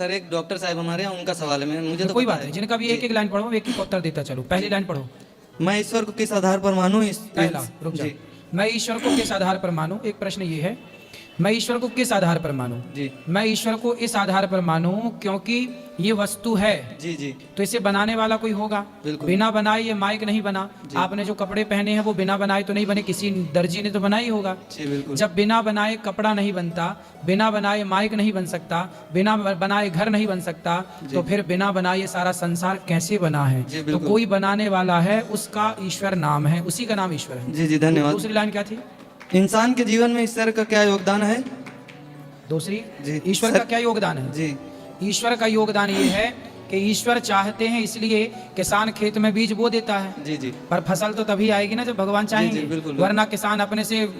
Sir एक doctor साहब हमारे हैं, उनका सवाल है। मुझे तो कोई पता बात है। नहीं, जिनका भी एक एक लाइन पढ़ो, मैं एक एक उत्तर देता चलो। पहली लाइन पढ़ो। मैं ईश्वर को किस आधार पर मानूं? पहला रुक जा। जी मैं ईश्वर को किस आधार पर मानूं? एक प्रश्न ये है, मैं ईश्वर को किस आधार पर मानूं? जी मैं ईश्वर को इस आधार पर मानूं क्योंकि ये वस्तु है, जी जी तो इसे बनाने वाला कोई होगा। बिल्कुल। बिना बनाए ये माइक नहीं बना। आपने जो कपड़े पहने हैं वो बिना बनाए तो नहीं बने, किसी दर्जी ने तो बनाया ही होगा। जी बिल्कुल। जब बिना बनाए कपड़ा नहीं बनता, बिना बनाए माइक नहीं बन सकता, बिना बनाए घर नहीं बन सकता, तो फिर बिना बनाए ये सारा संसार कैसे बना है? जी, तो बिल्कुल। कोई बनाने वाला है, उसका ईश्वर नाम है, उसी का नाम ईश्वर है। जी जी धन्यवाद। दूसरी लाइन क्या थी? इंसान के जीवन में ईश्वर का क्या योगदान है? दूसरी, जी ईश्वर सर- का क्या योगदान है? जी ईश्वर का योगदान ये है कि ईश्वर चाहते हैं, इसलिए किसान खेत में बीज बो देता है, जी जी पर फसल तो तभी आएगी ना जब भगवान चाहेंगे। बिल्कुल। वरना किसान अपने से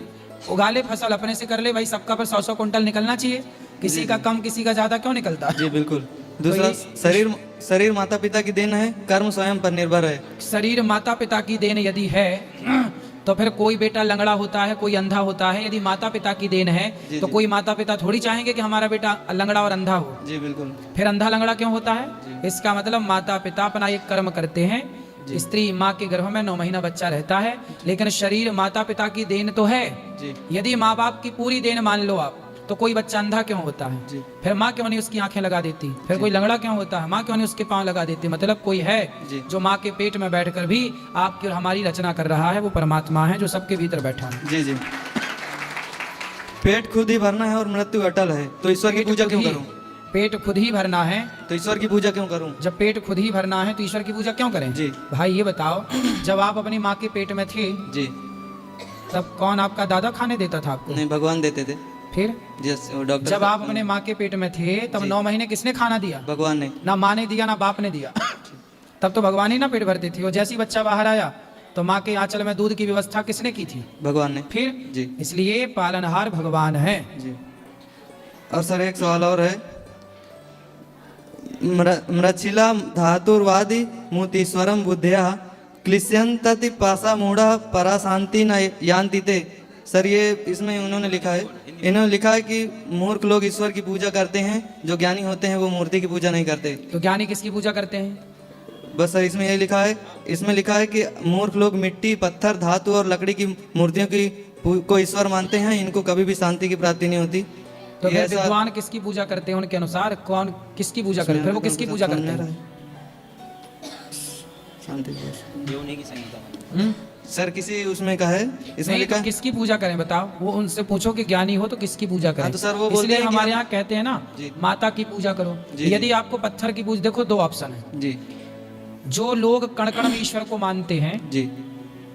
उगा ले, फसल अपने से कर ले, भाई सबका पर 100-100 कुंटल निकलना चाहिए, किसी का कम किसी का ज्यादा क्यों निकलता? जी बिल्कुल। दूसरा, ये- शरीर शरीर माता पिता की देन है, कर्म स्वयं पर निर्भर है। शरीर माता पिता की देन यदि है तो फिर कोई बेटा लंगड़ा होता है, कोई अंधा होता है। यदि माता पिता की देन है जी, तो जी। कोई माता पिता थोड़ी चाहेंगे कि हमारा बेटा लंगड़ा और अंधा हो। जी बिल्कुल। फिर अंधा लंगड़ा क्यों होता है? इसका मतलब माता पिता अपना एक कर्म करते हैं। स्त्री माँ के गर्भ में 9 महीना बच्चा रहता है, लेकिन शरीर माता पिता की देन तो है। जी यदि माँ बाप की पूरी देन मान लो आप, तो कोई बच्चा अंधा क्यों होता है? जी फिर माँ क्यों नहीं उसकी आंखें लगा देती? फिर कोई लंगड़ा क्यों होता है? माँ क्यों नहीं उसके पांव लगा देती? मतलब कोई है जी। जो माँ के पेट में बैठकर भी आपकी और हमारी रचना कर रहा है। वो परमात्मा है जो सबके भीतर बैठा है। जी जी। पेट खुद ही भरना है और मृत्यु अटल है, तो ईश्वर की पेट पूजा खुद क्यों ही- करूं? पेट खुद ही भरना है, तो ईश्वर की पूजा क्यों करूं? जब पेट खुद ही भरना है तो ईश्वर की पूजा क्यों करें? जी भाई ये बताओ, जब आप अपनी माँ के पेट में थे जी। तब कौन आपका दादा खाने देता था आपको? नहीं, भगवान देते थे। फिर जैसे वो डॉक्टर जब आप अपने माँ के पेट में थे तब 9 महीने किसने खाना दिया? भगवान ने। ना माँ ने दिया ना बाप ने दिया। तब तो भगवान ही ना पेट भरते थे। और जैसे ही बच्चा बाहर आया तो माँ के आंचल में दूध की व्यवस्था किसने की थी? भगवान ने। फिर जी इसलिए पालनहार भगवान है। जी। और सर एक सवाल और है। मृच्छिला धातुर्वादी मूर्तीश्वरम बुद्धया क्लिश्यंतति पासा मूढ़ा पराशांति न यान्ति ते। सर ये इसमें इन्होंने लिखा है कि मूर्ख लोग ईश्वर की पूजा करते हैं, जो ज्ञानी होते हैं वो मूर्ति की पूजा नहीं करते। तो ज्ञानी किसकी पूजा करते हैं? बस सर इसमें यही लिखा है। इसमें लिखा है कि मूर्ख लोग मिट्टी, पत्थर, धातु और लकड़ी की मूर्तियों को ईश्वर मानते हैं, इनको कभी भी शांति की प्राप्ति नहीं होती। तो ये फिर ऐसा- विद्वान किसकी पूजा करते हैं? उनके अनुसार कौन किसकी पूजा करते हैं? फिर वो किसकी पूजा करते हैं? शांति। हम्म? सर किसी उसमें का है, इसमें नहीं लिखा तो है। किसकी पूजा करें बताओ? वो उनसे पूछो कि ज्ञानी हो तो किसकी पूजा करें। हाँ, तो सर वो बोलते इसलिए हैं कि हमारे हम- यहाँ कहते हैं ना, जी। माता की पूजा करो। जी, यदि जी। आपको पत्थर की पूजा, देखो 2 ऑप्शन है। जी जो लोग कण-कण में ईश्वर को मानते हैं जी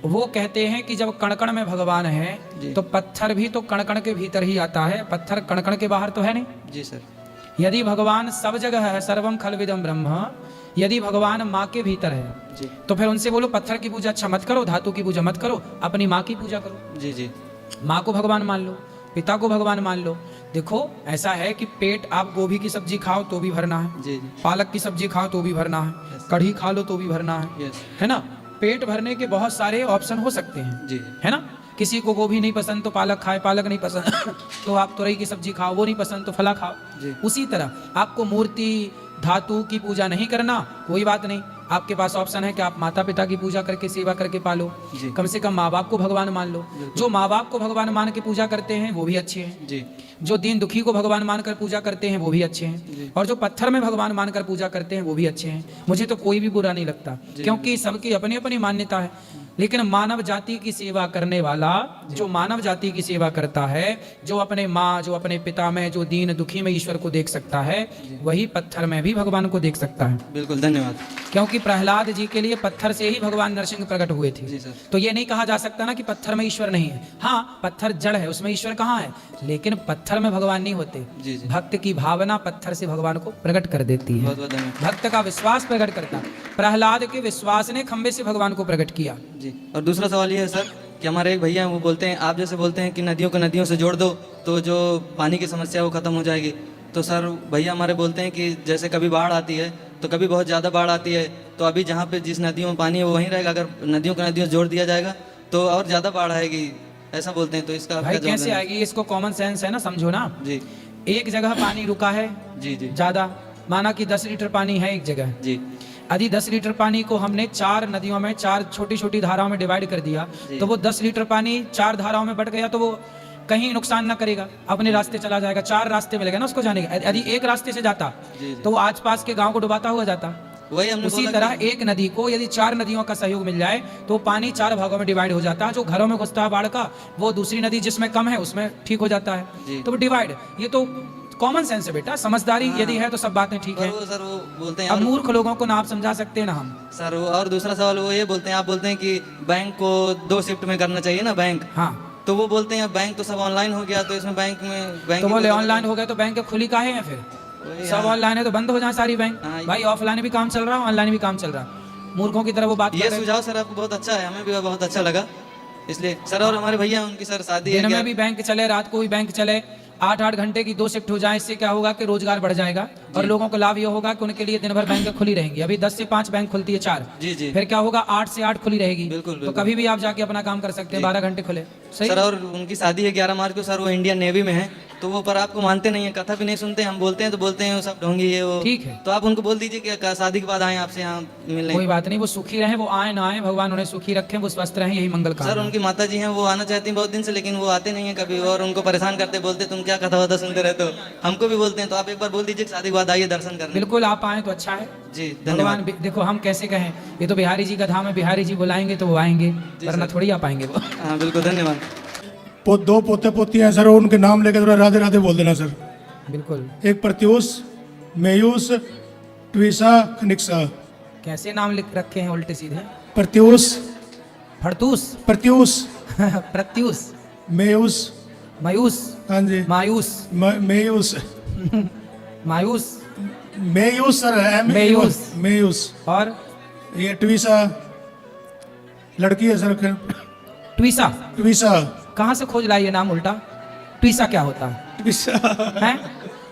वो कहते हैं कि जब कण-कण में भगवान है जी। तो पत्थर भी तो कण-कण के भीतर ही आता है। पत्थर कण-कण के बाहर तो है नहीं। जी सर। यदि भगवान सब जगह है, सर्वम खलविदम ब्रह्म, यदि भगवान माँ के भीतर है जी तो फिर उनसे बोलो पत्थर की पूजा अच्छा मत करो, धातु की पूजा मत करो, अपनी माँ की पूजा करो। जी जी माँ को भगवान मान लो, पिता को भगवान मान लो। देखो ऐसा है कि पेट, आप गोभी की सब्जी खाओ तो भी भरना है, जी जी पालक की सब्जी खाओ तो भी भरना है, कढ़ी खा लो तो भी भरना है, यस है ना? पेट भरने के बहुत सारे ऑप्शन हो सकते हैं, जी है ना? किसी को गोभी नहीं पसंद तो पालक खाए, पालक नहीं पसंद तो आप तुरई की सब्जी खाओ, वो नहीं पसंद तो फला खाओ। जी उसी तरह आपको मूर्ति धातु की पूजा नहीं करना, कोई बात नहीं। आपके पास ऑप्शन है कि आप माता पिता की पूजा करके सेवा करके पालो। जी। कम से कम माँ बाप को भगवान मान लो। जो माँ बाप को भगवान मान के पूजा करते हैं वो भी अच्छे हैं। जी जो दीन दुखी को भगवान मानकर पूजा करते हैं वो भी अच्छे जी। हैं। और जो पत्थर में भगवान मानकर पूजा करते हैं वो भी अच्छे हैं। मुझे तो कोई भी बुरा नहीं लगता, क्योंकि सबकी अपनी अपनी मान्यता है। लेकिन मानव जाति की सेवा करने वाला, जो मानव जाति की सेवा करता है, जो अपने माँ, जो अपने पिता में, जो दीन दुखी में ईश्वर को देख सकता है, वही पत्थर में भी भगवान को देख सकता है। बिल्कुल धन्यवाद। क्योंकि प्रहलाद जी के लिए पत्थर से ही भगवान नरसिंह प्रकट हुए थे। जी सर। तो ये नहीं कहा जा सकता ना कि पत्थर में ईश्वर नहीं है। हाँ, पत्थर जड़ है, उसमें ईश्वर कहाँ है, लेकिन पत्थर में भगवान नहीं होते। जी जी भक्त की भावना पत्थर से भगवान को प्रकट कर देती है। बहुत बहुत धन्यवाद। भक्त का विश्वास प्रकट करता है। प्रहलाद के विश्वास ने खंबे से भगवान को प्रकट किया। जी। और दूसरा सवाल ये है सर कि हमारे एक भैया हैं, वो बोलते हैं, आप जैसे बोलते हैं कि नदियों को नदियों से जोड़ दो तो जो पानी की समस्या है वो खत्म हो जाएगी। तो सर भैया हमारे बोलते हैं कि जैसे कभी बाढ़ आती है तो कभी बहुत ज़्यादा बाढ़ आती है, तो अभी जहाँ पे जिस नदियों में पानी है वो वहीं रहेगा, अगर नदियों को नदियों से जोड़ दिया जाएगा तो और ज़्यादा बाढ़ आएगी, ऐसा बोलते हैं। तो इसका भाई आपका जवाब कैसे देना। आएगी? इसको कॉमन सेंस है ना, समझो ना। जी एक जगह पानी रुका है जी जी ज्यादा, माना कि 10 लीटर पानी है एक जगह, जी यदि 10 लीटर पानी को हमने 4 नदियों में 4 छोटी छोटी धाराओं में डिवाइड कर दिया, जी। तो वो 10 लीटर पानी 4 धाराओं में बट गया तो वो कहीं नुकसान ना करेगा, अपने रास्ते चला जाएगा। 4 रास्ते मिलेगा ना उसको जाने का। यदि एक रास्ते से जाता जी, जी। तो वो आसपास के गांव को डुबाता हुआ जाता। वही हमने उसी बोला तरह एक नदी को यदि 4 नदियों का सहयोग मिल जाए तो पानी 4 भागों में डिवाइड हो जाता है। जो घरों में घुसता है बाढ़ का, वो दूसरी नदी जिसमें कम है उसमें ठीक हो जाता जी। है। तो वो डिवाइड, ये तो कॉमन सेंस है बेटा, समझदारी यदि है तो सब बातें ठीक पर है। वो सर वो बोलते हैं अब मूर्ख लोगों को ना आप समझा सकते हैं ना हम। सर वो, और दूसरा सवाल वो ये बोलते हैं, आप बोलते हैं कि बैंक को 2 शिफ्ट में करना चाहिए ना बैंक, हाँ, तो वो बोलते हैं बैंक तो सब ऑनलाइन हो गया, तो इसमें बैंक में बैंक तो की बोले कोई ऑनलाइन हो गए तो बैंक खुली काहे हैं फिर? वही, सब हाँ। ऑनलाइन है तो बंद हो जाए सारी बैंक। हाँ, भाई ऑफलाइन भी काम चल रहा है, ऑनलाइन भी काम चल रहा है। मूर्खों की तरह वो बात ये कर रहे हैं। सुझाव सर आपको बहुत अच्छा है, हमें भी बहुत अच्छा लगा। इसलिए सर, और हमारे भैया उनकी सर शादी है दिन क्या? में भी बैंक चले, रात को भी बैंक चले, 8-8 घंटे की 2 शिफ्ट हो जाए, इससे क्या होगा कि रोजगार बढ़ जाएगा और लोगों को लाभ ये होगा कि उनके लिए दिन भर बैंक खुली रहेंगी। अभी 10 से 5 बैंक खुलती है, 4, जी जी फिर क्या होगा 8 से 8 खुली रहेगी। बिल्कुल, तो बिल्कुल। कभी भी आप जाके अपना काम कर सकते हैं, 12 घंटे खुले। सही सर, और उनकी शादी है 11 मार्च को सर, वो इंडियन नेवी में है, तो वो पर आपको मानते नहीं है, कथा भी नहीं सुनते, हम बोलते हैं तो बोलते हैं वो सब ढोंगी है वो। ठीक है। तो आप उनको बोल दीजिए कि शादी के बाद आए आपसे यहाँ मिलने। कोई बात नहीं, वो सुखी रहे, वो आए ना आए, भगवान उन्हें सुखी रखें, वो स्वस्थ रहें, यही मंगल सर, कामना। उनकी माता जी हैं, वो आना चाहती हैं बहुत दिन से, लेकिन वो आते नहीं है कभी, और उनको परेशान करते, बोलते तुम क्या कथा वथा सुनते रहते हो, हमको भी बोलते हैं। तो आप एक बार बोल दीजिए कि शादी के बाद आइए दर्शन करने। बिल्कुल, आप आए तो अच्छा है। जी भगवान धन्यवाद। देखो हम कैसे कहें, ये तो बिहारी जी का धाम है, बिहारी जी बुलाएंगे तो वो आएंगे, वरना थोड़ी आ पाएंगे वो। हाँ बिल्कुल, धन्यवाद। 2 पोते पोतियां हैं सर, उनके नाम लेकर थोड़ा राधे राधे बोल देना सर। बिल्कुल। एक प्रत्यूष, मेयूस, ट्विसा, कनिक्सा। कैसे नाम लिख रखे हैं उल्टे सीधे? प्रत्यूष, फड़तूस, प्रत्यूष, प्रत्यूष, मेयूस, मायूस, हाँ जी, मायूस, मेयूस, मायूस मेयूस सर, मेयूस। मेयूस। और ये ट्विसा लड़की है सर। ट्वीसा। ट्विसा, कहाँ से खोज लाई ये नाम उल्टा? ट्वीसा क्या होता ट्विसा, है?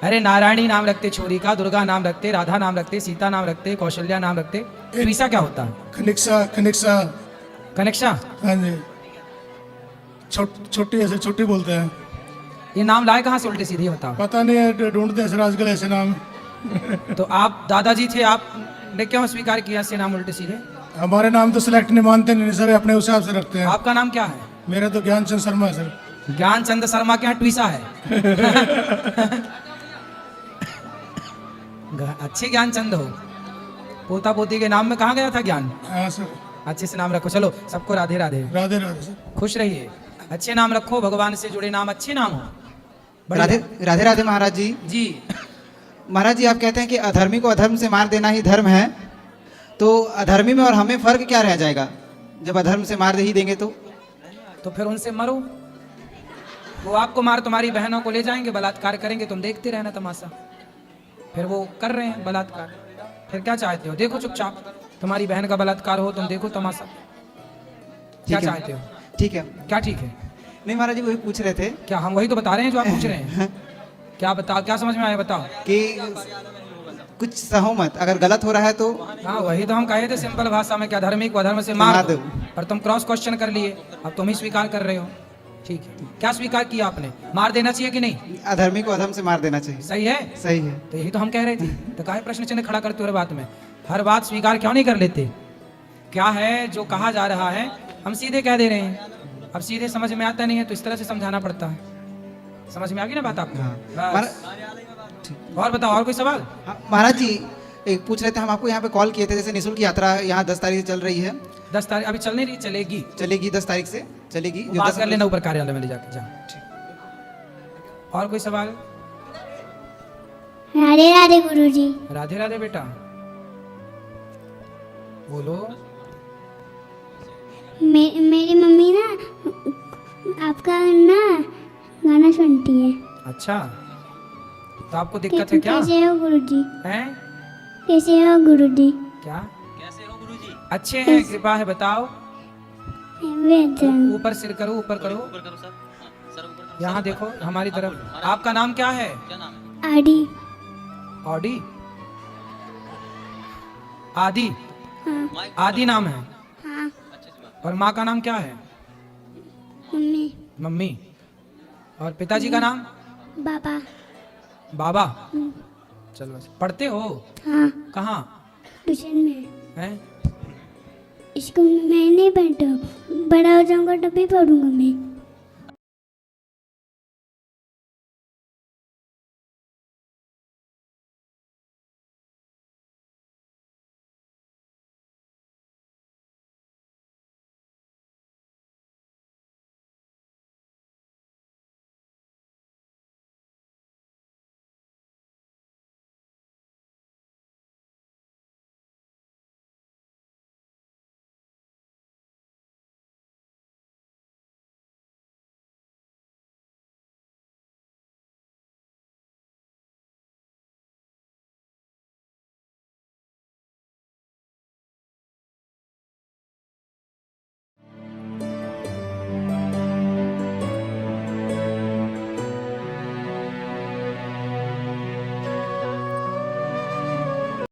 अरे नारायणी नाम रखते छोरी का, दुर्गा नाम रखते, राधा नाम रखते, सीता नाम रखते, कौशल्या नाम रखते। ट्वीसा क्या होता? कनिक्सा, कनिक्सा, कनेक्शा। हाँ जी, छोटी ऐसे छोटी बोलते हैं। ये नाम लाए कहाँ से उल्टे सीधे, बताओ। पता नहीं है, ढूंढते हैं सर आजकल ऐसे नाम। तो आप दादाजी थे, आपने क्यों स्वीकार किया ऐसे नाम उल्टे सीधे? हमारे नाम तो सिलेक्ट नहीं मानते नहीं सर, अपने हिसाब से रखते हैं। आपका नाम क्या है? मेरा तो ज्ञानचंद शर्मा है सर। ज्ञान चंद शर्मा के यहाँ ट्वीसा है। अच्छे ज्ञान चंद हो। पोता पोती के नाम में कहाँ गया था ज्ञान? हाँ सर, अच्छे से नाम रखो। चलो सबको राधे राधे, राधे राधे सर। खुश रहिए, अच्छे नाम रखो, भगवान से जुड़े नाम अच्छे नाम हो। बढ़िया। राधे राधे राधे महाराज जी। जी, महाराज जी, आप कहते हैं कि अधर्मी को अधर्म से मार देना ही धर्म है, तो अधर्मी में और हमें फर्क क्या रह जाएगा जब अधर्म से मार ही देंगे तो? तो फिर उनसे मरो, वो आपको मार, तुम्हारी बहनों को ले जाएंगे, बलात्कार करेंगे, तुम देखते रहना तमाशा। फिर वो कर रहे हैं बलात्कार, फिर क्या चाहते हो? देखो चुपचाप, तुम्हारी बहन का बलात्कार हो, तुम देखो तमाशा। क्या ठीक है। चाहते हो? ठीक है। क्या ठीक है? नहीं महाराज जी, वही पूछ रहे थे क्या हम वही तो बता रहे हैं जो आप पूछ रहे हैं? क्या बताओ, क्या समझ में आया बताओ। कि कुछ सहो मत, अगर गलत हो रहा है तो हाँ वही तो हम कहे थे सिंपल भाषा में, क्या धर्मी को अधर्म से मार मार दो। दो। पर तुम क्रॉस क्वेश्चन कर लिए, अब तुम ही स्वीकार कर रहे हो। ठीक है, क्या स्वीकार किया आपने? मार देना चाहिए कि नहीं? अधर्मी को अधर्म से मार देना चाहिए। सही है। सही है। तो यही तो हम कह रहे थे, तो काहे प्रश्न चिन्ह खड़ा करते हो हर बात में? हर बात स्वीकार क्यों नहीं कर लेते? क्या है जो कहा जा रहा है, हम सीधे कह दे रहे हैं। अब सीधे समझ में आता नहीं है तो इस तरह से समझाना पड़ता है। समझ में आ गई ना बात आपको? हाँ। बस। और बताओ, और कोई सवाल? हाँ, महाराज जी, एक पूछ रहे थे, हम आपको यहाँ पे कॉल किए थे, जैसे निःशुल्क यात्रा यहाँ 10 तारीख से चल रही है। 10 तारीख अभी चल नहीं रही, चलेगी। चलेगी 10 तारीख से चलेगी। जो बात 10 कर लेना ऊपर कार्यालय में ले जाके, जा। और कोई सवाल? राधे राधे गुरुजी। राधे राधे बेटा, बोलो। मेरी मम्मी ना आपका ना गाना सुनती है। अच्छा, तो आपको दिक्कत है क्या? कैसे हो गुरुजी? हैं? कैसे हो गुरुजी? क्या? कैसे हो गुरुजी? अच्छे हैं, कृपा है, बताओ। वेदन। ऊपर सिर करो, ऊपर करो, यहाँ देखो हमारी तरफ। आपका नाम क्या है? आदि। ऑडी? आदि? हाँ आदि नाम है। हाँ। और माँ का नाम क्या है? मम्मी। मम्मी। और पिताजी का नाम? बाबा। बाबा। चलो बस। पढ़ते हो हाँ कहाँ ट्यूशन में। हैं? स्कूल में मैं नहीं पढ़ता हूँ, बड़ा हो जाऊंगा तभी पढ़ूंगा मैं।